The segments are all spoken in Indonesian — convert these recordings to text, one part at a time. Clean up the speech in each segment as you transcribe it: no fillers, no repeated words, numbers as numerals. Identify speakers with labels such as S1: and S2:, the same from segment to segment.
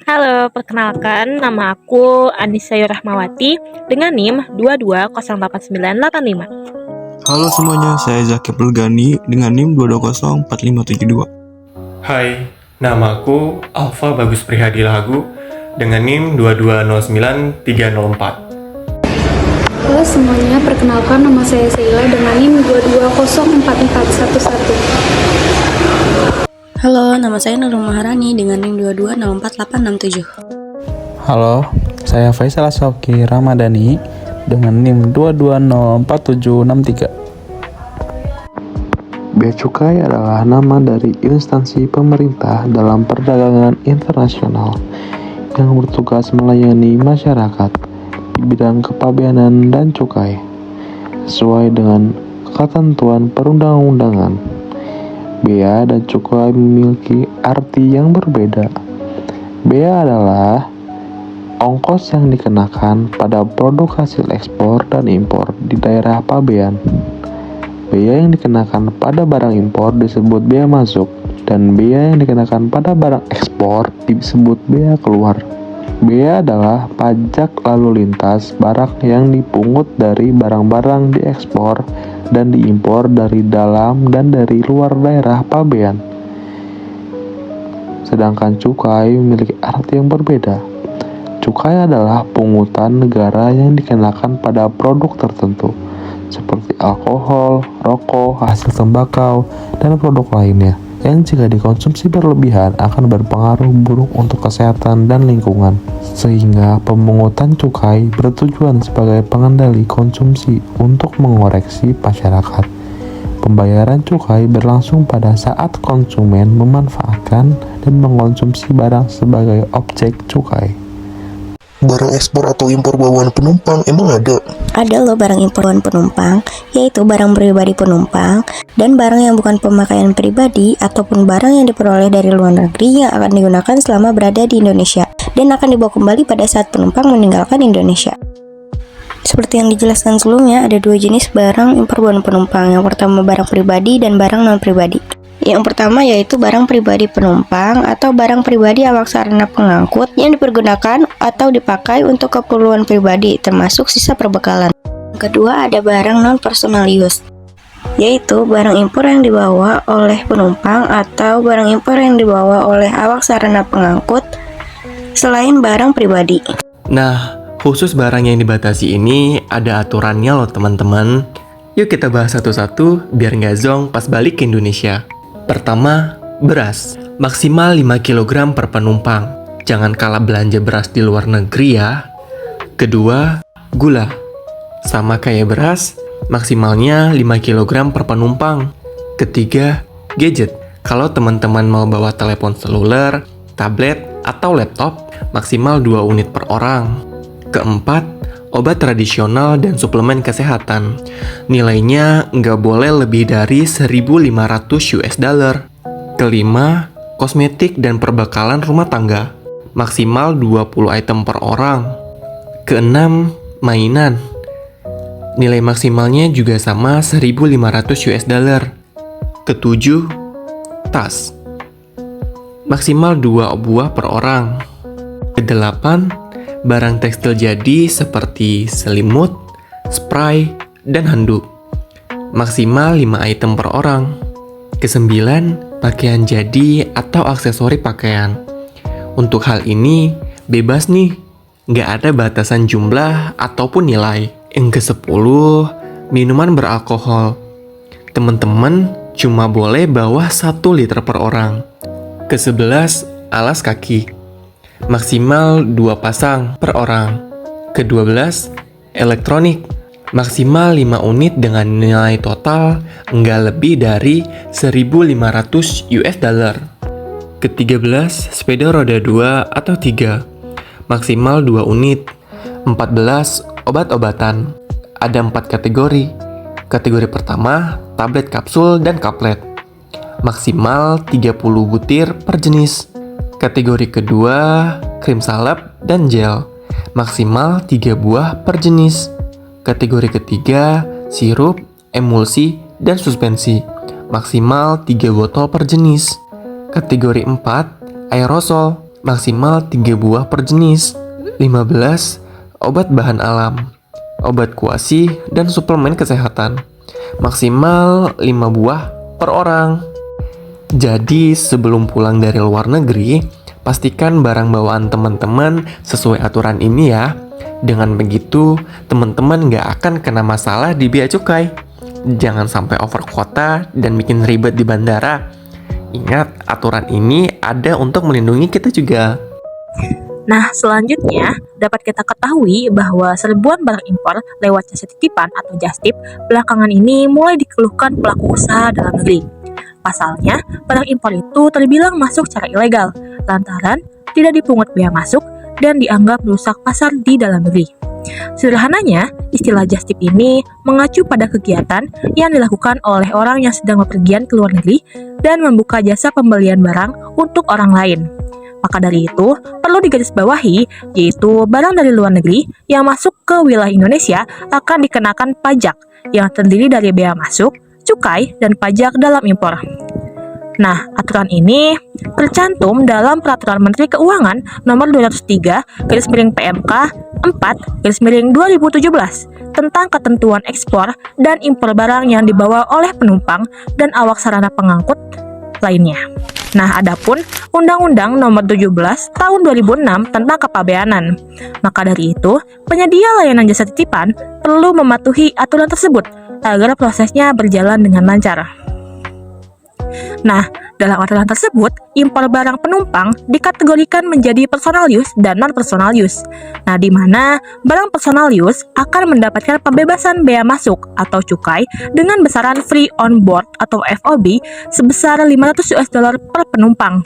S1: Halo, perkenalkan nama aku Anissa Rahmawati dengan NIM 2208985.
S2: Halo semuanya, saya Zakib Gani dengan NIM 2204572.
S3: Hai, namaku Alfa Bagus Prihadi Lagu dengan NIM 2209304.
S4: Halo semuanya, perkenalkan nama saya Sheila dengan NIM 2204411.
S5: Halo, nama saya Nurul Maharani dengan NIM 2204867.
S6: Halo, saya Faisal Aswaki Ramadhani dengan NIM 2204763.
S7: Bea Cukai adalah nama dari instansi pemerintah dalam perdagangan internasional yang bertugas melayani masyarakat di bidang kepabeanan dan cukai sesuai dengan ketentuan perundang-undangan. Bea dan cukai memiliki arti yang berbeda. Bea adalah ongkos yang dikenakan pada produk hasil ekspor dan impor di daerah pabean. Bea yang dikenakan pada barang impor disebut bea masuk, dan bea yang dikenakan pada barang ekspor disebut bea keluar. Bea adalah pajak lalu lintas barang yang dipungut dari barang-barang diekspor dan diimpor dari dalam dan dari luar daerah pabean. Sedangkan cukai memiliki arti yang berbeda. Cukai adalah pungutan negara yang dikenakan pada produk tertentu, seperti alkohol, rokok, hasil tembakau, dan produk lainnya, yang jika dikonsumsi berlebihan akan berpengaruh buruk untuk kesehatan dan lingkungan. Sehingga pemungutan cukai bertujuan sebagai pengendali konsumsi untuk mengoreksi masyarakat. Pembayaran cukai berlangsung pada saat konsumen memanfaatkan dan mengkonsumsi barang sebagai objek cukai.
S8: Barang ekspor atau impor bawaan penumpang emang ada?
S5: Ada loh barang impor bawaan penumpang, yaitu barang pribadi penumpang dan barang yang bukan pemakaian pribadi ataupun barang yang diperoleh dari luar negeri yang akan digunakan selama berada di Indonesia dan akan dibawa kembali pada saat penumpang meninggalkan Indonesia. Seperti yang dijelaskan sebelumnya, ada dua jenis barang impor bawaan penumpang. Yang pertama barang pribadi dan barang non-pribadi. Yang pertama yaitu barang pribadi penumpang atau barang pribadi awak sarana pengangkut yang dipergunakan atau dipakai untuk keperluan pribadi, termasuk sisa perbekalan. Yang kedua ada barang non-personal use, yaitu barang impor yang dibawa oleh penumpang atau barang impor yang dibawa oleh awak sarana pengangkut selain barang pribadi.
S3: Nah, khusus barang yang dibatasi ini ada aturannya loh teman-teman. Yuk kita bahas satu-satu biar nggak zonk pas balik ke Indonesia. Pertama, beras. Maksimal 5 kg per penumpang. Jangan kalah belanja beras di luar negeri ya. Kedua, gula. Sama kayak beras, maksimalnya 5 kg per penumpang. Ketiga, gadget. Kalau teman-teman mau bawa telepon seluler, tablet, atau laptop, maksimal 2 unit per orang. Keempat, obat tradisional dan suplemen kesehatan. Nilainya nggak boleh lebih dari 1.500 US dollar. Kelima, kosmetik dan perbekalan rumah tangga. Maksimal 20 item per orang. Keenam, mainan. Nilai maksimalnya juga sama 1.500 US dollar. Ketujuh, tas. Maksimal 2 buah per orang. Kedelapan, barang tekstil jadi seperti selimut, spray, dan handuk. Maksimal 5 item per orang. Kesembilan, pakaian jadi atau aksesori pakaian. Untuk hal ini, bebas nih. Nggak ada batasan jumlah ataupun nilai. Yang ke-10, minuman beralkohol. Teman-teman cuma boleh bawa 1 liter per orang. Ke-11, alas kaki. Maksimal 2 pasang per orang. Ke-12, elektronik. Maksimal 5 unit dengan nilai total nggak lebih dari 1.500 US dollar. Ke-13, sepeda roda 2 atau 3. Maksimal 2 unit. 14, obat-obatan. Ada 4 kategori. Kategori pertama, tablet kapsul dan kaplet. Maksimal 30 butir per jenis. Kategori kedua, krim salep dan gel. Maksimal 3 buah per jenis. Kategori ketiga, sirup, emulsi, dan suspensi. Maksimal 3 botol per jenis. Kategori 4, aerosol, maksimal 3 buah per jenis. 15. Obat bahan alam, obat kuasi, dan suplemen kesehatan, maksimal 5 buah per orang. Jadi sebelum pulang dari luar negeri, pastikan barang bawaan teman-teman sesuai aturan ini ya. Dengan begitu, teman-teman nggak akan kena masalah di bea cukai. Jangan sampai over kuota dan bikin ribet di bandara. Ingat, aturan ini ada untuk melindungi kita juga.
S1: Nah, selanjutnya dapat kita ketahui bahwa serbuan barang impor lewat jasa titipan atau jastip belakangan ini mulai dikeluhkan pelaku usaha dalam negeri. Pasalnya, barang impor itu terbilang masuk secara ilegal, lantaran tidak dipungut bea masuk dan dianggap merusak pasar di dalam negeri. Sederhananya, istilah jastip ini mengacu pada kegiatan yang dilakukan oleh orang yang sedang bepergian ke luar negeri dan membuka jasa pembelian barang untuk orang lain. Maka dari itu, perlu digarisbawahi, yaitu barang dari luar negeri yang masuk ke wilayah Indonesia akan dikenakan pajak yang terdiri dari bea masuk, cukai, dan pajak dalam impor. Nah, aturan ini tercantum dalam Peraturan Menteri Keuangan Nomor 203/PMK 4/2017 tentang ketentuan ekspor dan impor barang yang dibawa oleh penumpang dan awak sarana pengangkut lainnya. Nah, adapun Undang-Undang Nomor 17 Tahun 2006 tentang kepabeanan. Maka dari itu, penyedia layanan jasa titipan perlu mematuhi aturan tersebut agar prosesnya berjalan dengan lancar. Nah, dalam aturan tersebut, impor barang penumpang dikategorikan menjadi personal use dan non-personal use. Nah, di mana barang personal use akan mendapatkan pembebasan bea masuk atau cukai dengan besaran free on board atau FOB sebesar $500 per penumpang.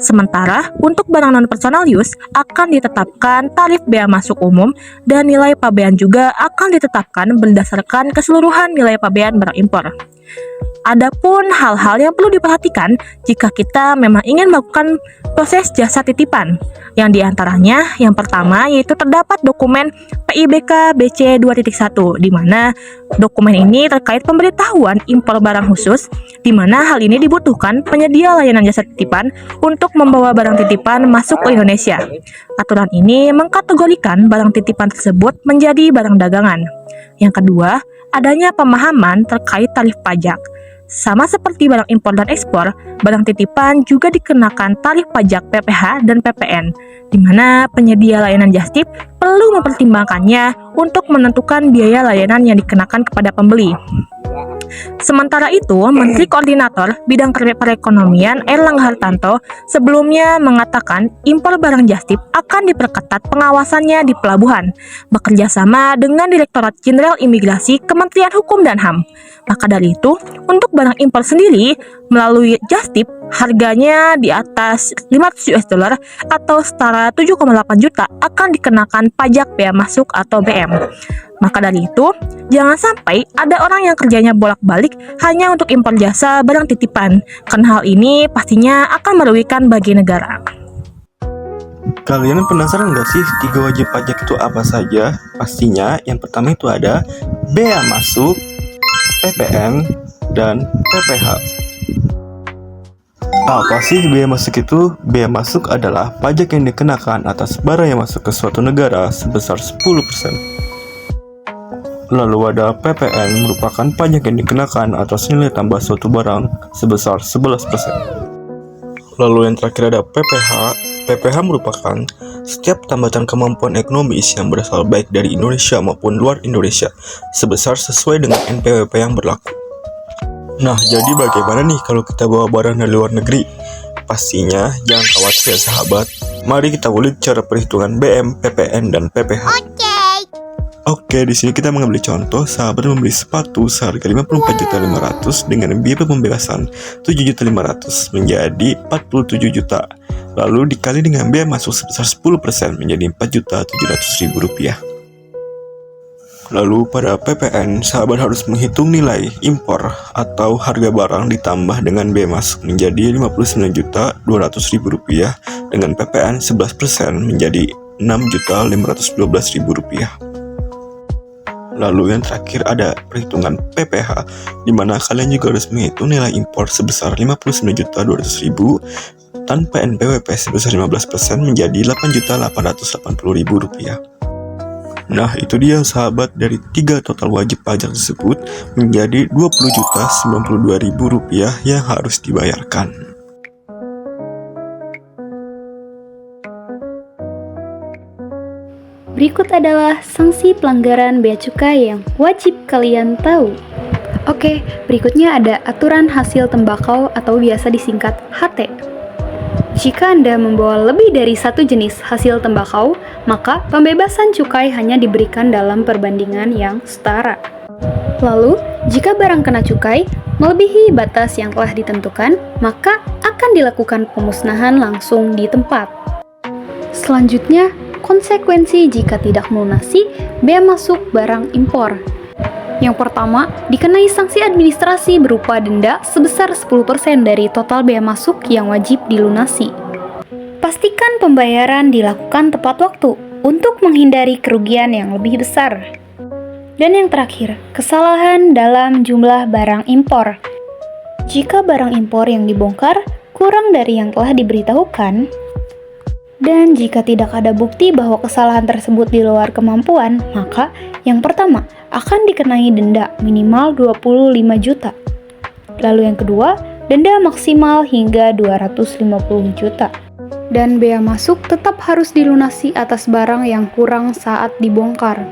S1: Sementara untuk barang non-personal use akan ditetapkan tarif bea masuk umum dan nilai pabean juga akan ditetapkan berdasarkan keseluruhan nilai pabean barang impor. Adapun hal-hal yang perlu diperhatikan jika kita memang ingin melakukan proses jasa titipan, yang diantaranya yang pertama yaitu terdapat dokumen PIBK BC 2.1, di mana dokumen ini terkait pemberitahuan impor barang khusus, di mana hal ini dibutuhkan penyedia layanan jasa titipan untuk membawa barang titipan masuk ke Indonesia. Aturan ini mengkategorikan barang titipan tersebut menjadi barang dagangan. Yang kedua, adanya pemahaman terkait tarif pajak. Sama seperti barang impor dan ekspor, barang titipan juga dikenakan tarif pajak PPH dan PPN, di mana penyedia layanan jastip perlu mempertimbangkannya untuk menentukan biaya layanan yang dikenakan kepada pembeli. Sementara itu, Menteri Koordinator Bidang Perekonomian Airlangga Hartarto sebelumnya mengatakan impor barang jastip akan diperketat pengawasannya di pelabuhan, bekerja sama dengan Direktorat Jenderal Imigrasi Kementerian Hukum dan HAM. Maka dari itu, untuk barang impor sendiri melalui jastip harganya di atas $500 atau setara 7,8 juta akan dikenakan pajak bea masuk atau BM. Maka dari itu, jangan sampai ada orang yang kerjanya bolak-balik hanya untuk impor jasa barang titipan, karena hal ini pastinya akan merugikan bagi negara.
S2: Kalian penasaran nggak sih 3 wajib pajak itu apa saja? Pastinya yang pertama itu ada bea masuk, PPN, dan PPH. Apa sih bea masuk itu? Bea masuk adalah pajak yang dikenakan atas barang yang masuk ke suatu negara sebesar 10%. Lalu ada PPN, merupakan pajak yang dikenakan atas nilai tambah suatu barang sebesar 11%. Lalu yang terakhir ada PPH. PPH merupakan setiap tambahan kemampuan ekonomis yang berasal baik dari Indonesia maupun luar Indonesia sebesar sesuai dengan NPWP yang berlaku. Nah, jadi bagaimana nih kalau kita bawa barang dari luar negeri? Pastinya jangan khawatir ya sahabat. Mari kita ulik cara perhitungan BM, PPN, dan PPH. Oke, di sini kita mengambil contoh sahabat membeli sepatu seharga 54.500.000 dengan biaya pembebasan 7.500.000 menjadi 47 juta. Lalu dikali dengan biaya masuk sebesar 10% menjadi 4.700.000 rupiah. Lalu pada PPN, sahabat harus menghitung nilai impor atau harga barang ditambah dengan biaya masuk menjadi 59.200.000 rupiah dengan PPN 11% menjadi 6.512.000 rupiah. Lalu yang terakhir ada perhitungan PPH, di mana kalian juga harus menghitung nilai impor sebesar 59.200.000 tanpa NPWP sebesar 15% menjadi Rp8.880.000. Nah, itu dia sahabat, dari 3 total wajib pajak tersebut menjadi Rp20.092.000 yang harus dibayarkan.
S4: Berikut adalah sanksi pelanggaran bea cukai yang wajib kalian tahu. Oke, berikutnya ada aturan hasil tembakau atau biasa disingkat HT. Jika Anda membawa lebih dari satu jenis hasil tembakau, maka pembebasan cukai hanya diberikan dalam perbandingan yang setara. Lalu, jika barang kena cukai melebihi batas yang telah ditentukan, maka akan dilakukan pemusnahan langsung di tempat. Selanjutnya, konsekuensi jika tidak melunasi bea masuk barang impor. Yang pertama, dikenai sanksi administrasi berupa denda sebesar 10% dari total bea masuk yang wajib dilunasi. Pastikan pembayaran dilakukan tepat waktu untuk menghindari kerugian yang lebih besar. Dan yang terakhir, kesalahan dalam jumlah barang impor. Jika barang impor yang dibongkar kurang dari yang telah diberitahukan, dan jika tidak ada bukti bahwa kesalahan tersebut di luar kemampuan, maka yang pertama akan dikenai denda minimal 25 juta. Lalu yang kedua, denda maksimal hingga 250 juta. Dan bea masuk tetap harus dilunasi atas barang yang kurang saat dibongkar.